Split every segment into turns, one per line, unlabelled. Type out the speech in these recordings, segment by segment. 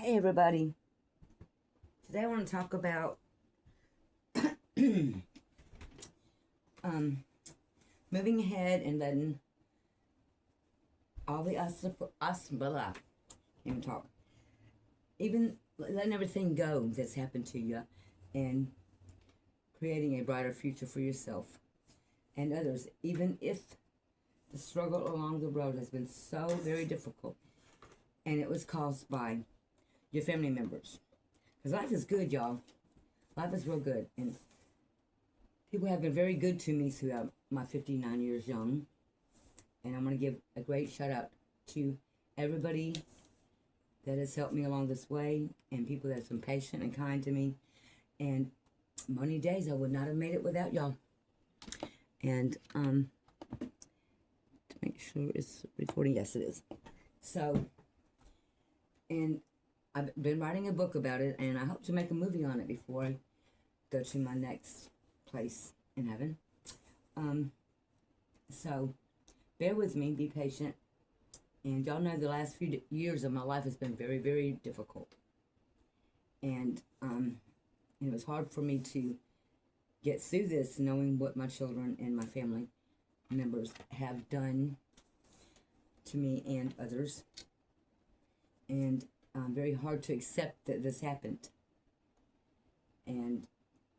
Hey everybody. Today I want to talk about um, moving ahead and letting all the blah, even talk, even letting everything go that's happened to you, and creating a brighter future for yourself and others, even if the struggle along the road has been so very difficult, and it was caused by your family members. Because life is good, y'all. Life is real good, and people have been very good to me throughout my 59 years young. And I'm going to give a great shout out to everybody that has helped me along this way, and people that have been patient and kind to me. And many days I would not have made it without y'all. And to make sure it's recording, yes it is. So, and I've been writing a book about it, and I hope to make a movie on it before I go to my next place in heaven. So bear with me, be patient. And y'all know the last few years of my life has been very, very difficult. And it was hard for me to get through this knowing what my children and my family members have done to me and others. And very hard to accept that this happened. And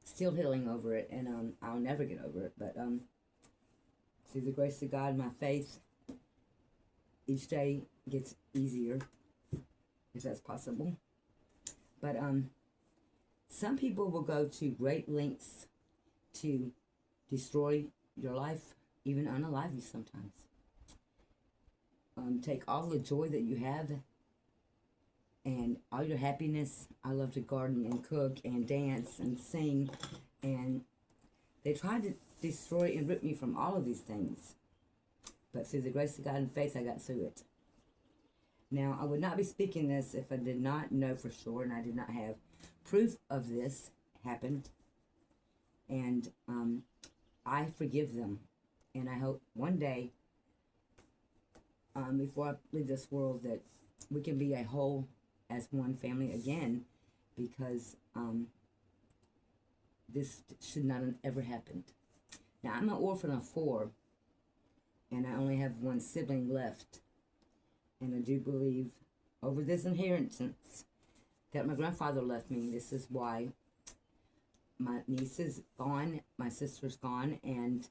still healing over it, and I'll never get over it, but through the grace of God, my faith, each day gets easier, if that's possible. But some people will go to great lengths to destroy your life, even unalive you sometimes. Take all the joy that you have and all your happiness. I love to garden and cook and dance and sing, and they tried to destroy and rip me from all of these things. But through the grace of God and faith, I got through it. Now, I would not be speaking this if I did not know for sure, and I did not have proof of this happened. And I forgive them. And I hope one day, before I leave this world, that we can be a whole as one family again, because this should not have ever happened. Now, I'm an orphan of 4, and I only have one sibling left. And I do believe over this inheritance that my grandfather left me. This is why my niece is gone, my sister's gone, and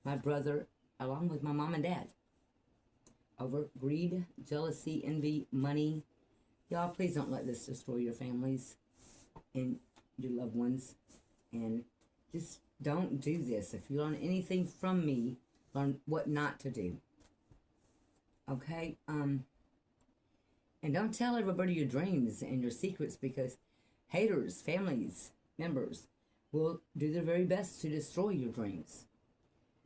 my brother, along with my mom and dad. Over greed, jealousy, envy, money. Y'all, please don't let this destroy your families and your loved ones. And just don't do this. If you learn anything from me, learn what not to do. Okay? And don't tell everybody your dreams and your secrets, because haters, families, members will do their very best to destroy your dreams.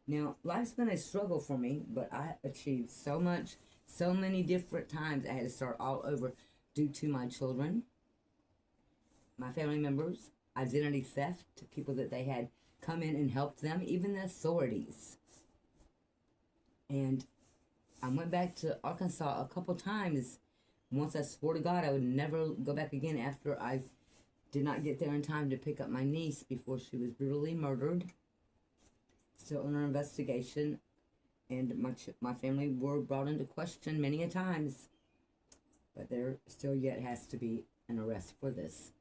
Now, life's been a struggle for me, but I achieved so much, so many different times. I had to start all over due to my children, my family members, identity theft, to people that they had come in and helped them, even the authorities. And I went back to Arkansas a couple times. Once I swore to God I would never go back again after I did not get there in time to pick up my niece before she was brutally murdered. Still under investigation, and my family were brought into question many a times. But there still yet has to be an arrest for this.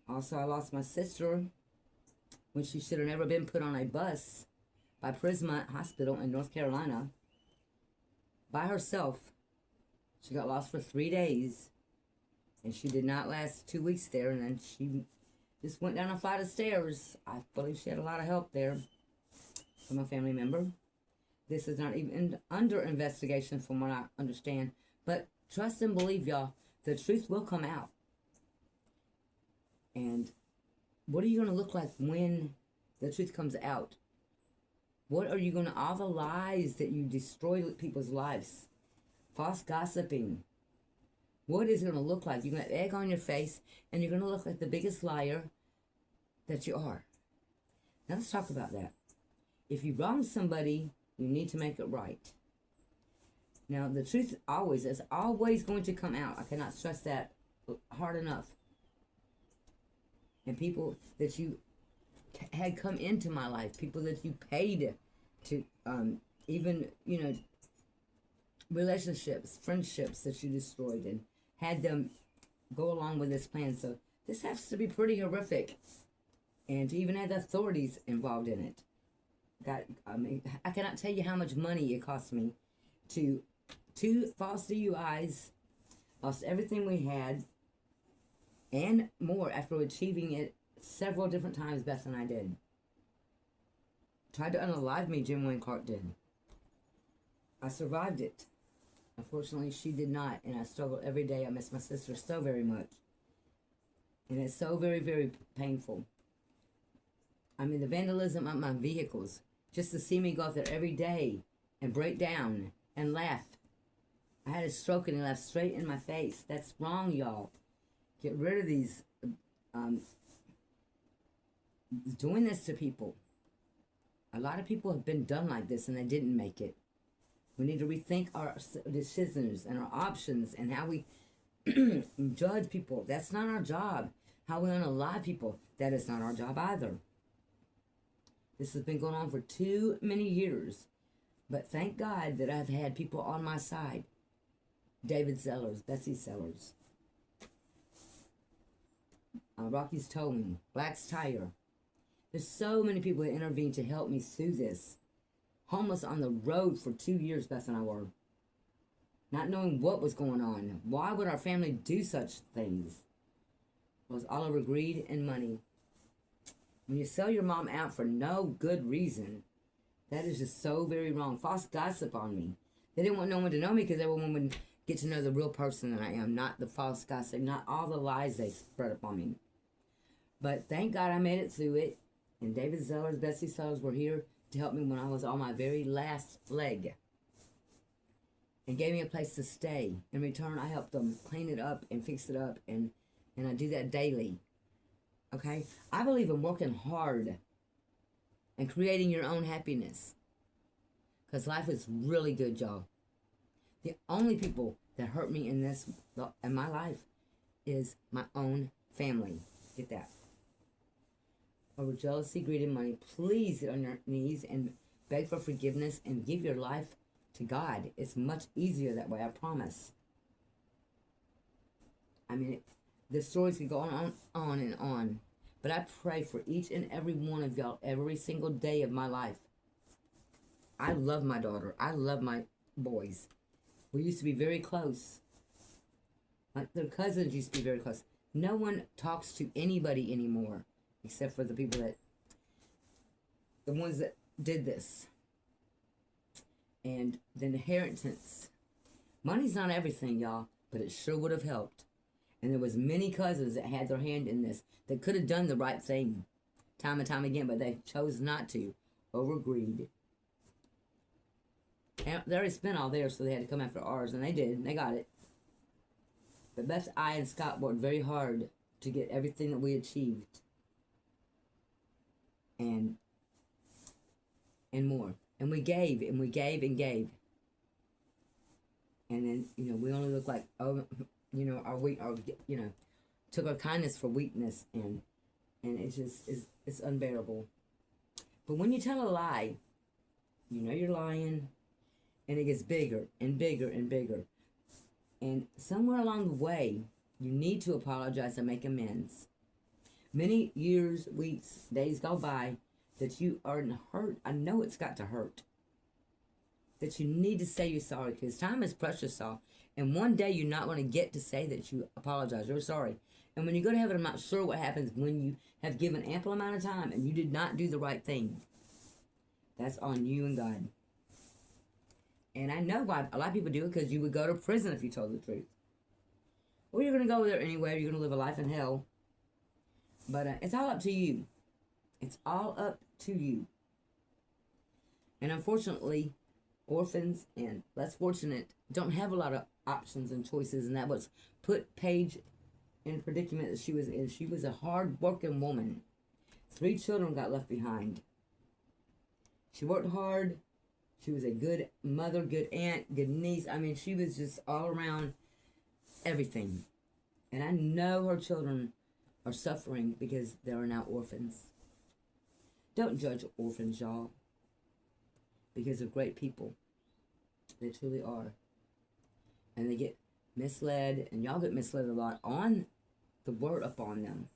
Also, I lost my sister when she should have never been put on a bus by Prisma Hospital in North Carolina by herself. She got lost for 3 days, and she did not last 2 weeks there, and then she just went down a flight of stairs. I believe she had a lot of help there from a family member. This is not even under investigation from what I understand, but trust and believe, y'all, the truth will come out. And what are you going to look like when the truth comes out? What are you going to, all the lies that you destroy people's lives, false gossiping, what is it going to look like? You're going to have egg on your face, and you're going to look like the biggest liar that you are. Now let's talk about that. If you wrong somebody, you need to make it right. Now, the truth is always going to come out. I cannot stress that hard enough. And people that you had come into my life, people that you paid to, even, relationships, friendships that you destroyed and had them go along with this plan. So this has to be pretty horrific. And to even have the authorities involved in it. I cannot tell you how much money it cost me to 2 false DUIs, lost everything we had, and more after achieving it several different times. Beth and I did. Tried to unalive me, Jim Wayne Clark did. I survived it. Unfortunately, she did not, and I struggled every day. I miss my sister so very much. And it's so very, very painful. I mean, the vandalism of my vehicles, just to see me go out there every day and break down and laugh. I had a stroke and it laughed straight in my face. That's wrong, y'all. Get rid of these, doing this to people. A lot of people have been done like this and they didn't make it. We need to rethink our decisions and our options and how we judge people. That's not our job. How we unalive people, that is not our job either. This has been going on for too many years. But thank God that I've had people on my side. David Sellers, Betsy Sellers, Rocky's Towing, Black's Tire. There's so many people that intervened to help me through this. Homeless on the road for 2 years, Beth and I were. Not knowing what was going on. Why would our family do such things? It was all over greed and money. When you sell your mom out for no good reason, that is just so very wrong. False gossip on me. They didn't want no one to know me because everyone would get to know the real person that I am, not the false gossip, not all the lies they spread upon me. But thank God I made it through it. And David Sellers, Betsy Sellers were here to help me when I was on my very last leg. And gave me a place to stay. In return, I helped them clean it up and fix it up. And I do that daily. Okay? I believe in working hard and creating your own happiness. Because life is really good, y'all. The only people that hurt me in my life is my own family. Get that. Over jealousy, greed, and money, please get on your knees and beg for forgiveness and give your life to God. It's much easier that way, I promise. I mean, the stories could go on and on. But I pray for each and every one of y'all every single day of my life. I love my daughter. I love my boys. We used to be very close. Like their cousins used to be very close. No one talks to anybody anymore. Except for the ones that did this. And the inheritance. Money's not everything, y'all, but it sure would have helped. And there was many cousins that had their hand in this that could have done the right thing time and time again, but they chose not to over greed. And they already spent all theirs, so they had to come after ours, and they did, and they got it. But Beth, I, and Scott worked very hard to get everything that we achieved. And more. And we gave, and we gave, and gave. And then, we only look like, took our kindness for weakness, and it's just, it's unbearable. But when you tell a lie, you're lying, and it gets bigger, and bigger, and bigger. And somewhere along the way, you need to apologize and make amends. Many years, weeks, days go by that you are hurt. I know it's got to hurt. That you need to say you're sorry, because time is precious, y'all. And one day you're not going to get to say that you apologize. You're sorry. And when you go to heaven, I'm not sure what happens when you have given ample amount of time and you did not do the right thing. That's on you and God. And I know why a lot of people do it, because you would go to prison if you told the truth. Or you're going to go there anyway. You're going to live a life in hell. But it's all up to you. It's all up to you. And unfortunately, orphans and less fortunate don't have a lot of options and choices. And that was put Paige in a predicament that she was in. She was a hard-working woman. 3 children got left behind. She worked hard. She was a good mother, good aunt, good niece. I mean, she was just all around everything. And I know her children are suffering because they are now orphans. Don't judge orphans, y'all, because they're great people. They truly are. And they get misled, and y'all get misled a lot on the word upon them.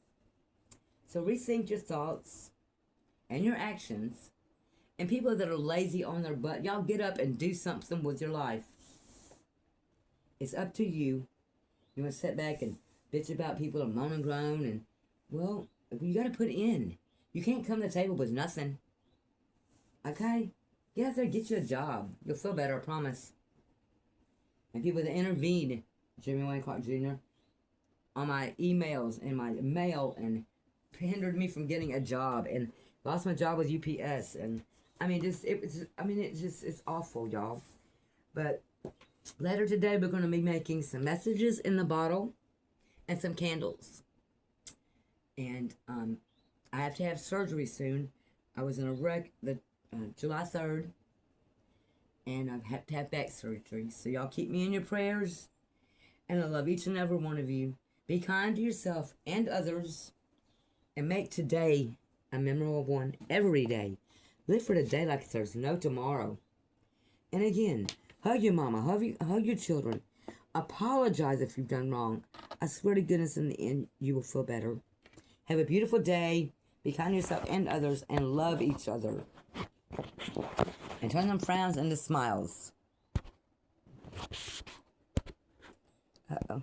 So rethink your thoughts and your actions. And people that are lazy on their butt, y'all get up and do something with your life. It's up to you. You want to sit back and bitch about people and moan and groan, and, well, you got to put in. You can't come to the table with nothing. Okay? Get out there and get you a job. You'll feel better, I promise. And people that intervene, Jimmy Wayne Clark Jr., on my emails and my mail and hindered me from getting a job and lost my job with UPS. And I mean, it's awful, y'all. But later today, we're going to be making some messages in the bottle and some candles. And I have to have surgery soon. I was in a wreck July 3rd. And I've had to have back surgery. So y'all keep me in your prayers. And I love each and every one of you. Be kind to yourself and others. And make today a memorable one every day. Live for today like there's no tomorrow. And again, hug your mama. Hug your children. Apologize if you've done wrong. I swear to goodness, in the end, you will feel better. Have a beautiful day. Be kind to yourself and others. And love each other. And turn them frowns into smiles. Uh-oh.